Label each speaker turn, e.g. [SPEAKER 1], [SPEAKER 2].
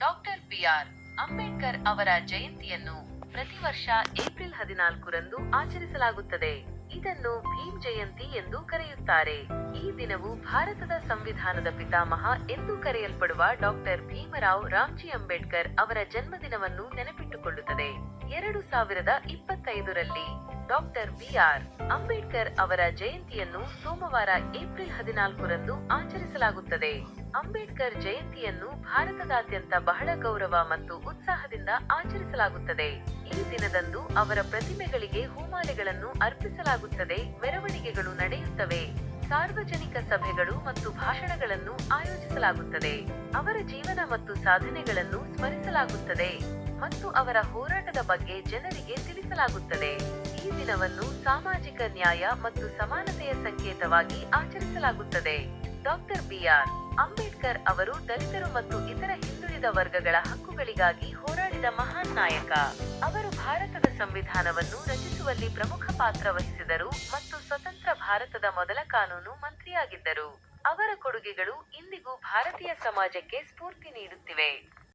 [SPEAKER 1] Doctor B R. Ambedkar ಅವರ ಜಯಂತಿಯನ್ನು ಪ್ರತಿ ವರ್ಷ ಏಪ್ರಿಲ್ 14ರಂದು ಆಚರಿಸಲಾಗುತ್ತದೆ. ಇದನ್ನು ಭೀಮ್ ಜಯಂತಿ ಎಂದು ಕರೆಯುತ್ತಾರೆ. ಈ ದಿನವು ಭಾರತದ ಸಂವಿಧಾನದ ಪಿತಾಮಹ ಎಂದು ಕರೆಯಲ್ಪಡುವ ಡಾಕ್ಟರ್ ಭೀಮರಾವ್ ರಾಮ್ಜಿ ಅಂಬೇಡ್ಕರ್ ಅವರ ಜನ್ಮದಿನವನ್ನು ನೆನಪಿಟ್ಟುಕೊಳ್ಳುತ್ತದೆ. 2025ರಲ್ಲಿ ಡಾಕ್ಟರ್ ಬಿ.ಆರ್. ಅಂಬೇಡ್ಕರ್ ಅವರ ಜಯಂತಿಯನ್ನು ಸೋಮವಾರ ಏಪ್ರಿಲ್ 14ರಂದು ಆಚರಿಸಲಾಗುತ್ತದೆ. ಅಂಬೇಡ್ಕರ್ ಜಯಂತಿಯನ್ನು ಭಾರತದಾದ್ಯಂತ ಬಹಳ ಗೌರವ ಮತ್ತು ಉತ್ಸಾಹದಿಂದ ಆಚರಿಸಲಾಗುತ್ತದೆ. ಈ ದಿನದಂದು ಅವರ ಪ್ರತಿಮೆಗಳಿಗೆ ಹೂಮಾಲೆಗಳನ್ನು ಅರ್ಪಿಸಲಾಗುತ್ತದೆ, ಮೆರವಣಿಗೆಗಳು ನಡೆಯುತ್ತವೆ, ಸಾರ್ವಜನಿಕ ಸಭೆಗಳು ಮತ್ತು ಭಾಷಣಗಳನ್ನು ಆಯೋಜಿಸಲಾಗುತ್ತದೆ. ಅವರ ಜೀವನ ಮತ್ತು ಸಾಧನೆಗಳನ್ನು ಸ್ಮರಿಸಲಾಗುತ್ತದೆ ಮತ್ತು ಅವರ ಹೋರಾಟದ ಬಗ್ಗೆ ಜನರಿಗೆ ತಿಳಿಸಲಾಗುತ್ತದೆ. ಈ ದಿನವನ್ನು ಸಾಮಾಜಿಕ ನ್ಯಾಯ ಮತ್ತು ಸಮಾನತೆಯ ಸಂಕೇತವಾಗಿ ಆಚರಿಸಲಾಗುತ್ತದೆ. Doctor B R. ಅಂಬೇಡ್ಕರ್ ಅವರು ದಲಿತರು ಮತ್ತು ಇತರ ಹಿಂದುಳಿದ ವರ್ಗಗಳ ಹಕ್ಕುಗಳಿಗಾಗಿ ಹೋರಾಡಿದ ಮಹಾನ್ ನಾಯಕ. ಅವರು ಭಾರತದ ಸಂವಿಧಾನವನ್ನು ರಚಿಸುವಲ್ಲಿ ಪ್ರಮುಖ ಪಾತ್ರ ವಹಿಸಿದರು ಮತ್ತು ಸ್ವತಂತ್ರ ಭಾರತದ ಮೊದಲ ಕಾನೂನು ಮಂತ್ರಿಯಾಗಿದ್ದರು. ಅವರ ಕೊಡುಗೆಗಳು ಇಂದಿಗೂ ಭಾರತೀಯ ಸಮಾಜಕ್ಕೆ ಸ್ಫೂರ್ತಿ ನೀಡುತ್ತಿವೆ.